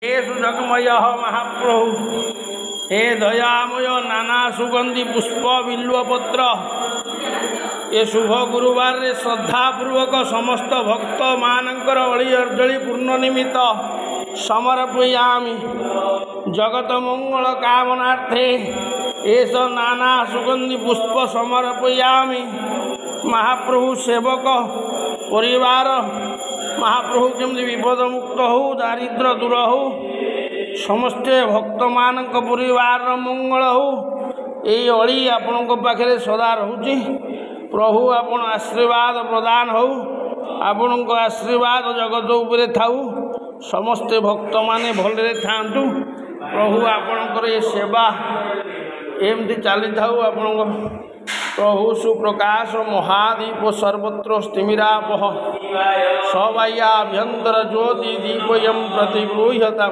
हे सुजगमय महाप्रभु हे दयामय नाना सुगंधि पुष्प बिल्वपत्र ये शुभ गुरुवार रे श्रद्धापूर्वक समस्त भक्त मानकर अली अर्जली पूर्ण निमित्त समर्पयामि जगत मंगल कामनार्थे एष नाना सुगंधि पुष्प समर्पयामि। महाप्रभु सेवक परिवार महाप्रभु केमती विपद मुक्त हो दारिद्र दूर हो समस्ते भक्त मान परिवार मंगल हो यही अली आपण पाखे सदा रोचे। प्रभु आपण आशीर्वाद प्रदान हो आपण आशीर्वाद जगत उपरे थाऊ समस्ते भक्त माने भलरे थांतु। प्रभु आपणकर ये सेवा एमती चली थाऊ आपण प्रभु सुप्रकाश महादीप सर्वत्र स्तिमिरापह सबाह्याभ्यंतर ज्योति दीपयं प्रतिगृह्यता।